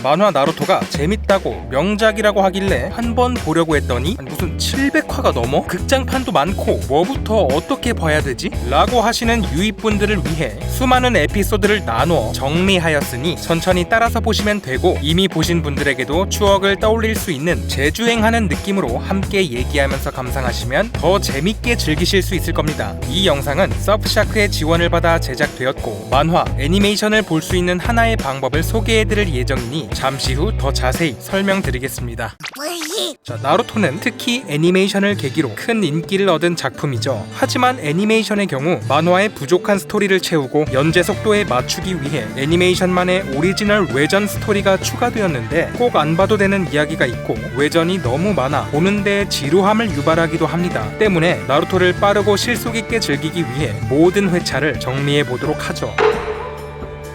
만화 나루토가 재밌다고 명작이라고 하길래 한번 보려고 했더니 무슨 700화가 넘어? 극장판도 많고 뭐부터 어떻게 봐야 되지? 라고 하시는 유입분들을 위해 수많은 에피소드를 나누어 정리하였으니 천천히 따라서 보시면 되고, 이미 보신 분들에게도 추억을 떠올릴 수 있는 재주행하는 느낌으로 함께 얘기하면서 감상하시면 더 재밌게 즐기실 수 있을 겁니다. 이 영상은 서브샤크의 지원을 받아 제작되었고, 만화, 애니메이션을 볼 수 있는 하나의 방법을 소개해드릴 예정이니 잠시 후 더 자세히 설명드리겠습니다. 자, 나루토는 특히 애니메이션을 계기로 큰 인기를 얻은 작품이죠. 하지만 애니메이션의 경우 만화의 부족한 스토리를 채우고 연재 속도에 맞추기 위해 애니메이션만의 오리지널 외전 스토리가 추가되었는데, 꼭 안 봐도 되는 이야기가 있고 외전이 너무 많아 보는데 지루함을 유발하기도 합니다. 때문에 나루토를 빠르고 실속 있게 즐기기 위해 모든 회차를 정리해 보도록 하죠.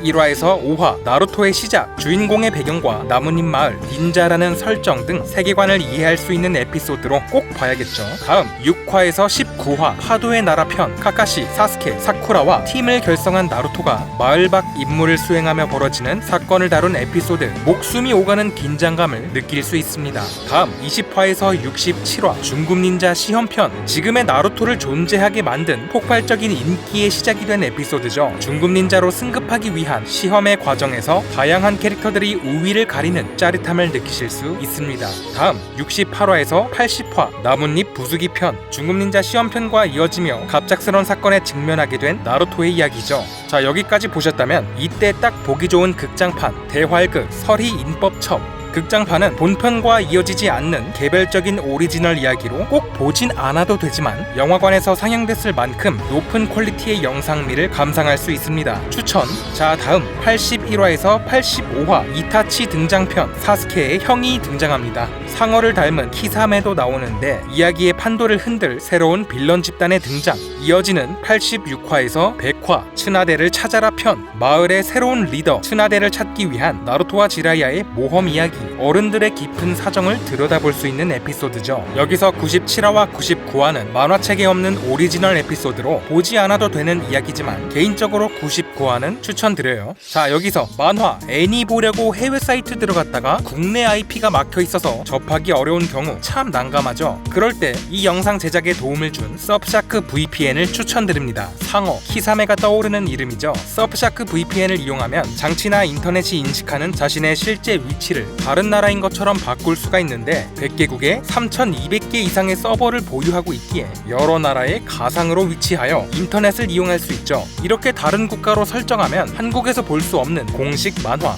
1화에서 5화 나루토의 시작, 주인공의 배경과 나뭇잎 마을, 닌자라는 설정 등 세계관을 이해할 수 있는 에피소드로 꼭 봐야겠죠. 다음 6화에서 19화 파도의 나라 편, 카카시, 사스케, 사쿠라와 팀을 결성한 나루토가 마을 밖 임무를 수행하며 벌어지는 사건을 다룬 에피소드, 목숨이 오가는 긴장감을 느낄 수 있습니다. 다음 20화에서 67화 중급 닌자 시험편, 지금의 나루토를 존재하게 만든 폭발적인 인기의 시작이 된 에피소드죠. 중급 닌자로 승급하기 위한 시험의 과정에서 다양한 캐릭터들이 우위를 가리는 짜릿함을 느끼실 수 있습니다. 다음 68화에서 80화 나뭇잎 부수기 편, 중급 닌자 시험편과 이어지며 갑작스러운 사건에 직면하게 된 나루토의 이야기죠. 자, 여기까지 보셨다면 이때 딱 보기 좋은 극장판 대활극 설희 인법첩. 극장판은 본편과 이어지지 않는 개별적인 오리지널 이야기로 꼭 보진 않아도 되지만 영화관에서 상영됐을 만큼 높은 퀄리티의 영상미를 감상할 수 있습니다. 추천! 자, 다음 81화에서 85화 이타치 등장편, 사스케의 형이 등장합니다. 상어를 닮은 키사메도 나오는데 이야기의 판도를 흔들 새로운 빌런 집단의 등장. 이어지는 86화에서 100화 츠나데를 찾아라 편, 마을의 새로운 리더 츠나데를 찾기 위한 나루토와 지라야의 모험 이야기, 어른들의 깊은 사정을 들여다볼 수 있는 에피소드죠. 여기서 97화와 99화는 만화책에 없는 오리지널 에피소드로 보지 않아도 되는 이야기지만 개인적으로 99화는 추천드려요. 자, 여기서 만화, 애니 보려고 해외 사이트 들어갔다가 국내 IP가 막혀 있어서 접하기 어려운 경우 참 난감하죠. 그럴 때 이 영상 제작에 도움을 준 서브샤크 VPN을 추천드립니다. 상어, 키사메가 떠오르는 이름이죠. 서브샤크 VPN을 이용하면 장치나 인터넷이 인식하는 자신의 실제 위치를 다른 나라인 것처럼 바꿀 수가 있는데 100개국에 3200개 이상의 서버를 보유하고 있기에 여러 나라의 가상으로 위치하여 인터넷을 이용할 수 있죠. 이렇게 다른 국가로 설정하면 한국에서 볼 수 없는 공식 만화,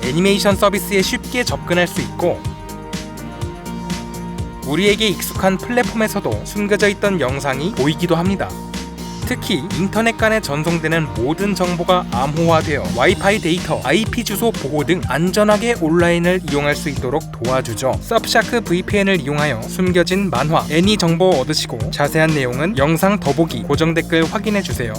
애니메이션 서비스에 쉽게 접근할 수 있고, 우리에게 익숙한 플랫폼에서도 숨겨져 있던 영상이 보이기도 합니다. 특히 인터넷 간에 전송되는 모든 정보가 암호화되어 와이파이 데이터, IP 주소 보호 등 안전하게 온라인을 이용할 수 있도록 도와주죠. 서브샤크 VPN을 이용하여 숨겨진 만화, 애니 정보 얻으시고 자세한 내용은 영상 더보기, 고정 댓글 확인해주세요.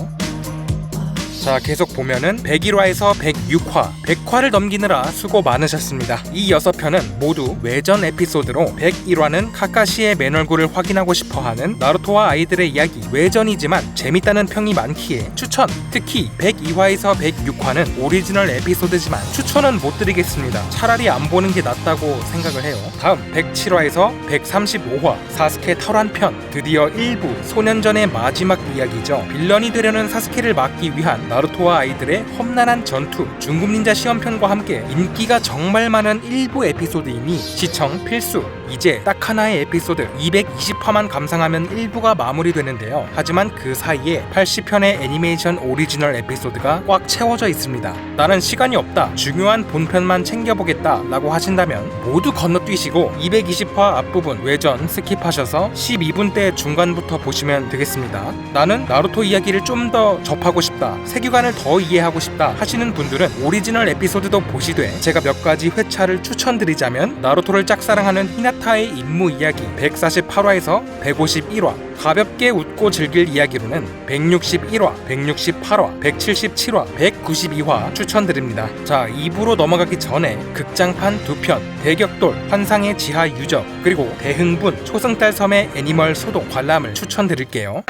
자, 계속 보면은 101화에서 106화, 100화를 넘기느라 수고 많으셨습니다. 이 6편은 모두 외전 에피소드로 101화는 카카시의 맨얼굴을 확인하고 싶어하는 나루토와 아이들의 이야기, 외전이지만 재밌다는 평이 많기에 추천! 특히 102화에서 106화는 오리지널 에피소드지만 추천은 못 드리겠습니다. 차라리 안 보는 게 낫다고 생각을 해요. 다음 107화에서 135화 사스케 탈환편, 드디어 1부 소년전의 마지막 이야기죠. 빌런이 되려는 사스케를 막기 위한 나루토와 아이들의 험난한 전투, 중급 닌자 시험편과 함께 인기가 정말 많은 1부 에피소드이니 시청 필수! 이제 딱 하나의 에피소드 220화만 감상하면 1부가 마무리되는데요. 하지만 그 사이에 80편의 애니메이션 오리지널 에피소드가 꽉 채워져 있습니다. 나는 시간이 없다, 중요한 본편만 챙겨보겠다 라고 하신다면 모두 건너뛰시고 220화 앞부분 외전 스킵하셔서 12분대 중간부터 보시면 되겠습니다. 나는 나루토 이야기를 좀 더 접하고 싶다, 세계관을 더 이해하고 싶다 하시는 분들은 오리지널 에피소드도 보시되, 제가 몇 가지 회차를 추천드리자면 나루토를 짝사랑하는 히나타의 임무 이야기 148화에서 151화, 가볍게 웃고 즐길 이야기로는 161화, 168화, 177화, 192화 추천드립니다. 자, 2부로 넘어가기 전에 극장판 2편 대격돌, 환상의 지하 유적, 그리고 대흥분, 초승달 섬의 애니멀 소동 관람을 추천드릴게요.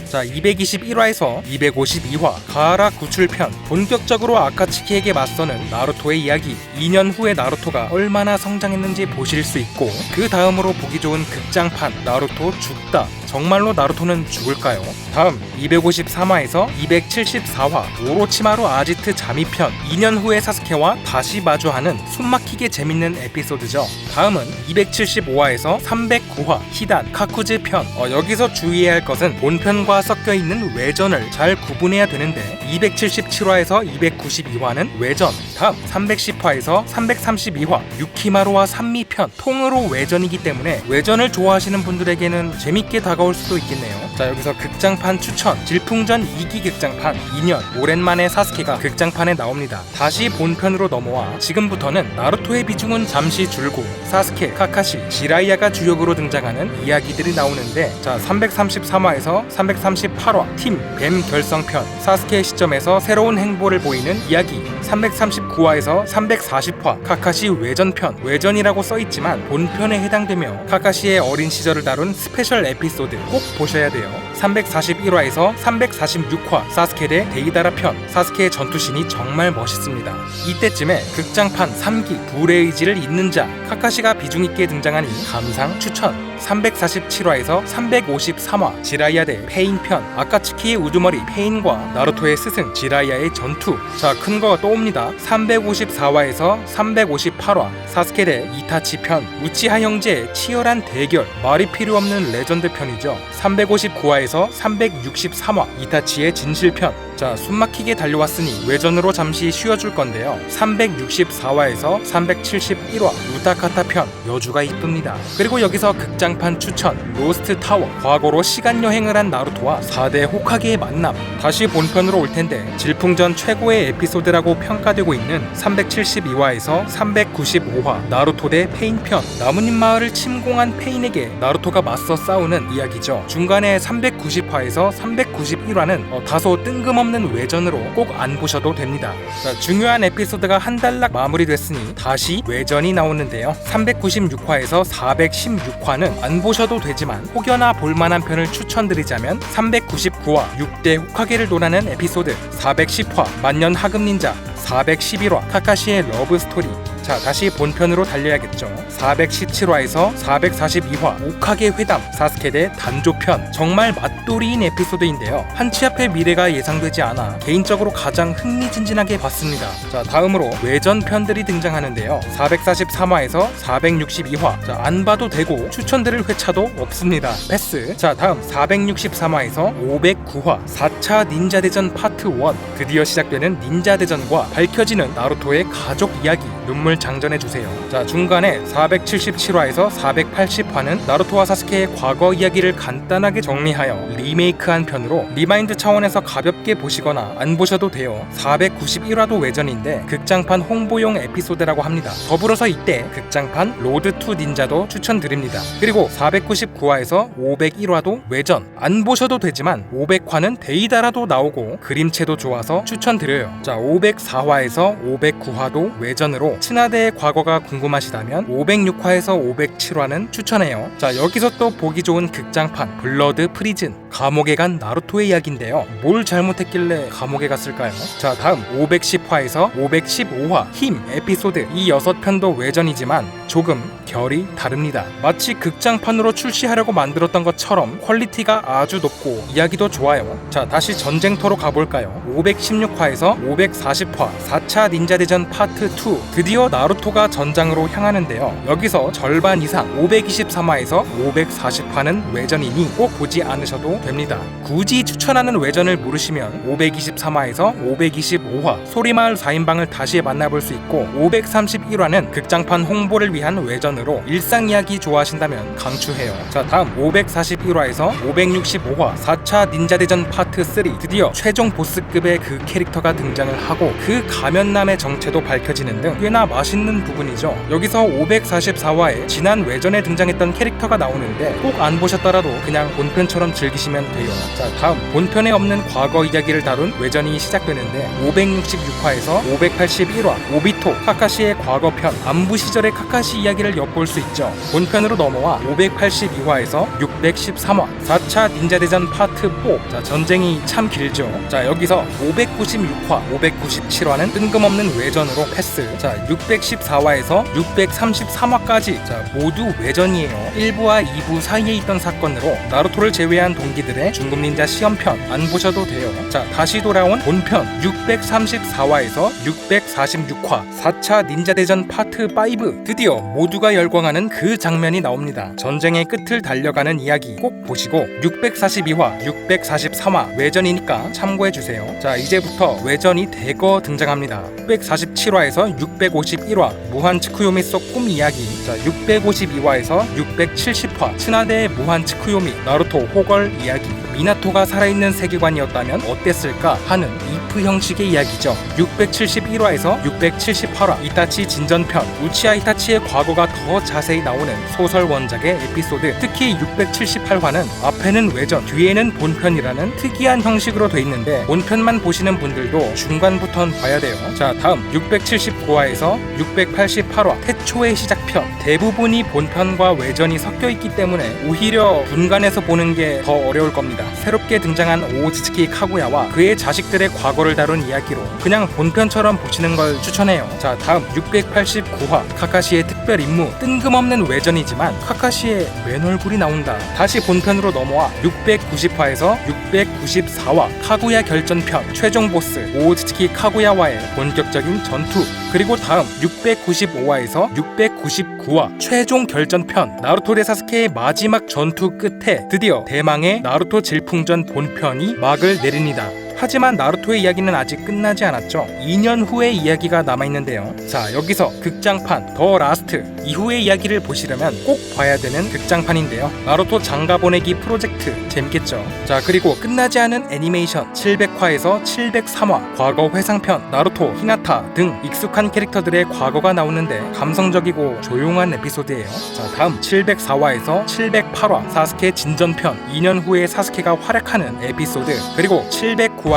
자, 221화에서 252화 가하라 구출편. 본격적으로 아카츠키에게 맞서는 나루토의 이야기. 2년 후의 나루토가 얼마나 성장했는지 보실 수 있고, 그 다음으로 보기 좋은 극장판 나루토 죽다. 정말로 나루토는 죽을까요? 다음 253화에서 274화 오로치마루 아지트 잠입편. 2년 후의 사스케와 다시 마주하는 숨막히게 재밌는 에피소드죠. 다음은 275화에서 309화 히단 카쿠즈 편. 여기서 주의해야 할 것은 본편과 섞여있는 외전을 잘 구분해야 되는데, 277화에서 292화는 외전. 다음 310화에서 332화 유키마루와 산미편. 통으로 외전이기 때문에 외전을 좋아하시는 분들에게는 재밌게 다가올 수도 있겠네요. 자, 여기서 극장판 추천. 질풍전 2기 극장판. 2년 오랜만에 사스케가 극장판에 나옵니다. 다시 본편으로 넘어와 지금부터는 나루토의 비중은 잠시 줄고 사스케, 카카시, 지라이야가 주역으로 등장하는 이야기들이 나오는데, 자, 333화에서 338화 팀 뱀 결성편. 사스케의 시점에서 새로운 행보를 보이는 이야기. 339화에서 340화 카카시 외전편. 외전이라고 써있지만 본편에 해당되며 카카시의 어린 시절을 다룬 스페셜 에피소드 꼭 보셔야 돼요. 341화에서 346화 사스케 대 데이다라 편. 사스케의 전투신이 정말 멋있습니다. 이때쯤에 극장판 3기 불의 의지를 잇는 자 카카시가 비중있게 등장하니 감상 추천. 347화에서 353화 지라이야 대 페인 편. 아카츠키의 우두머리 페인과 나루토의 스승 지라이야의 전투. 자, 큰 거 또 옵니다. 354화에서 358화 사스케 대 이타치 편. 우치하 형제의 치열한 대결. 말이 필요 없는 레전드 편이죠. 359화에서 363화 이타치의 진실 편. 자, 숨막히게 달려왔으니 외전으로 잠시 쉬어줄 건데요. 364화에서 371화 우타카타 편. 여주가 이쁩니다. 그리고 여기서 극장판 추천. 로스트 타워. 과거로 시간여행을 한 나루토와 4대 호카게의 만남. 다시 본편으로 올 텐데 질풍전 최고의 에피소드라고 평가되고 있는 372화에서 395화 나루토 대 페인 편. 나뭇잎 마을을 침공한 페인에게 나루토가 맞서 싸우는 이야기죠. 중간에 390화에서 391화는 다소 뜬금없는 외전으로 꼭 안 보셔도 됩니다. 자, 중요한 에피소드가 한 단락 마무리됐으니 다시 외전이 나오는데요. 396화에서 416화는 안 보셔도 되지만 혹여나 볼만한 편을 추천드리자면 399화 6대 호카게를 논하는 에피소드, 410화 만년 하급 닌자, 411화 카카시의 러브 스토리. 자, 다시 본편으로 달려야겠죠. 417화에서 442화 오카게 회담 사스케 대 단조편. 정말 맛돌이인 에피소드인데요. 한치 앞의 미래가 예상되지 않아 개인적으로 가장 흥미진진하게 봤습니다. 자, 다음으로 외전편들이 등장하는데요. 443화에서 462화. 자, 안 봐도 되고 추천드릴 회차도 없습니다. 패스. 자, 다음 463화에서 509화 4차 닌자 대전 파트 1. 드디어 시작되는 닌자 대전과 밝혀지는 나루토의 가족 이야기. 눈물 장전해주세요. 자, 중간에 477화에서 480화는 나루토와 사스케의 과거 이야기를 간단하게 정리하여 리메이크한 편으로 리마인드 차원에서 가볍게 보시거나 안 보셔도 돼요. 491화도 외전인데 극장판 홍보용 에피소드라고 합니다. 더불어서 이때 극장판 로드 투 닌자도 추천드립니다. 그리고 499화에서 501화도 외전. 안 보셔도 되지만 500화는 데이다라도 나오고 그림체도 좋아서 추천드려요. 자, 504화에서 509화도 외전으로 친하대의 과거가 궁금하시다면 506화에서 507화는 추천해요. 자, 여기서 또 보기 좋은 극장판 블러드 프리즌. 감옥에 간 나루토의 이야기인데요. 뭘 잘못했길래 감옥에 갔을까요? 자, 다음 510화에서 515화 힘 에피소드. 이 6편도 외전이지만 조금 결이 다릅니다. 마치 극장판으로 출시하려고 만들었던 것처럼 퀄리티가 아주 높고 이야기도 좋아요. 자, 다시 전쟁터로 가볼까요? 516화에서 540화 4차 닌자 대전 파트 2. 드디어 나루토가 전장으로 향하는데요. 여기서 절반 이상 523화에서 540화는 외전이니 꼭 보지 않으셔도 됩니다. 굳이 추천하는 외전을 물으시면 523화에서 525화 소리마을 4인방을 다시 만나볼 수 있고, 531화는 극장판 홍보를 위한 외전으로 일상 이야기 좋아하신다면 강추해요. 자, 다음 541화에서 565화 4차 닌자 대전 파트 3. 드디어 최종 보스급의 그 캐릭터가 등장을 하고 그 가면남의 정체도 밝혀지는 등 꽤나 맛있는 부분이죠. 여기서 544화에 지난 외전에 등장했던 캐릭터가 나오는데 꼭 안 보셨더라도 그냥 본편처럼 즐기시면 돼요. 자, 다음 본편에 없는 과거 이야기를 다룬 외전이 시작되는데 566화에서 581화 오비토 카카시의 과거 과거편 안부 시절의 카카시 이야기를 엿볼 수 있죠. 본편으로 넘어와 582화에서 613화 4차 닌자대전 파트 4. 자, 전쟁이 참 길죠. 자, 여기서 596화, 597화는 뜬금없는 외전으로 패스. 자, 614화에서 633화까지 자, 모두 외전이에요. 1부와 2부 사이에 있던 사건으로 나루토를 제외한 동기들의 중급 닌자 시험편 안 보셔도 돼요. 자, 다시 돌아온 본편 634화에서 646화 4차 닌자대전 파트 5. 드디어 모두가 열광하는 그 장면이 나옵니다. 전쟁의 끝을 달려가는 이야기 꼭 보시고 642화, 643화 외전이니까 참고해주세요. 자, 이제부터 외전이 대거 등장합니다. 647화에서 651화 무한 츠쿠요미 속 꿈 이야기. 자, 652화에서 670화 츠나데의 무한 츠쿠요미 나루토 호걸 이야기. 미나토가 살아있는 세계관이었다면 어땠을까 하는 이프 형식의 이야기죠. 671화에서 678화 이타치 진전편. 우치아 이타치의 과거가 더 자세히 나오는 소설 원작의 에피소드. 특히 678화는 앞에는 외전, 뒤에는 본편이라는 특이한 형식으로 돼 있는데 본편만 보시는 분들도 중간부터는 봐야 돼요. 자, 다음 679화에서 688화 태초의 시작편. 대부분이 본편과 외전이 섞여 있기 때문에 오히려 분간해서 보는 게 더 어려울 겁니다. 새롭게 등장한 오오츠키 카구야와 그의 자식들의 과거를 다룬 이야기로 그냥 본편처럼 보시는 걸 추천해요. 자, 다음 689화 카카시의 특별 임무. 뜬금없는 외전이지만 카카시의 맨 얼굴이 나온다. 다시 본편으로 넘어와 690화에서 694화 카구야 결전편. 최종 보스 오오츠키 카구야와의 본격적인 전투. 그리고 다음 695화에서 699화 최종 결전편. 나루토 대 사스케의 마지막 전투 끝에 드디어 대망의 나루토 질풍전 본편이 막을 내립니다. 하지만 나루토의 이야기는 아직 끝나지 않았죠. 2년 후의 이야기가 남아있는데요. 자, 여기서 극장판 더 라스트 이후의 이야기를 보시려면 꼭 봐야 되는 극장판인데요. 나루토 장가 보내기 프로젝트 재밌겠죠. 자, 그리고 끝나지 않은 애니메이션 700화에서 703화 과거 회상편. 나루토, 히나타 등 익숙한 캐릭터들의 과거가 나오는데 감성적이고 조용한 에피소드예요. 자, 다음 704화에서 708화 사스케 진전편. 2년 후에 사스케가 활약하는 에피소드. 그리고 709화에서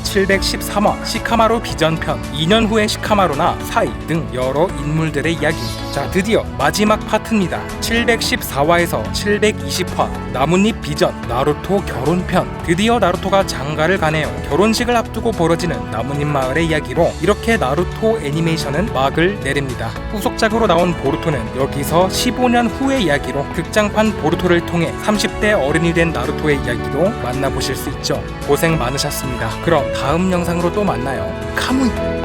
713화 시카마루 비전편. 2년 후의 시카마루나 사이 등 여러 인물들의 이야기. 자, 드디어 마지막 파트입니다. 714화에서 720화 나뭇잎 비전 나루토 결혼편. 드디어 나루토가 장가를 가네요. 결혼식을 앞두고 벌어지는 나뭇잎 마을의 이야기로 이렇게 나루토 애니메이션은 막을 내립니다. 후속작으로 나온 보루토는 여기서 15년 후의 이야기로 극장판 보루토를 통해 30대 어른이 된 나루토의 이야기도 만나보실 수 있죠. 고생 많으셨습니다. 그럼 다음 영상으로 또 만나요. 카무이.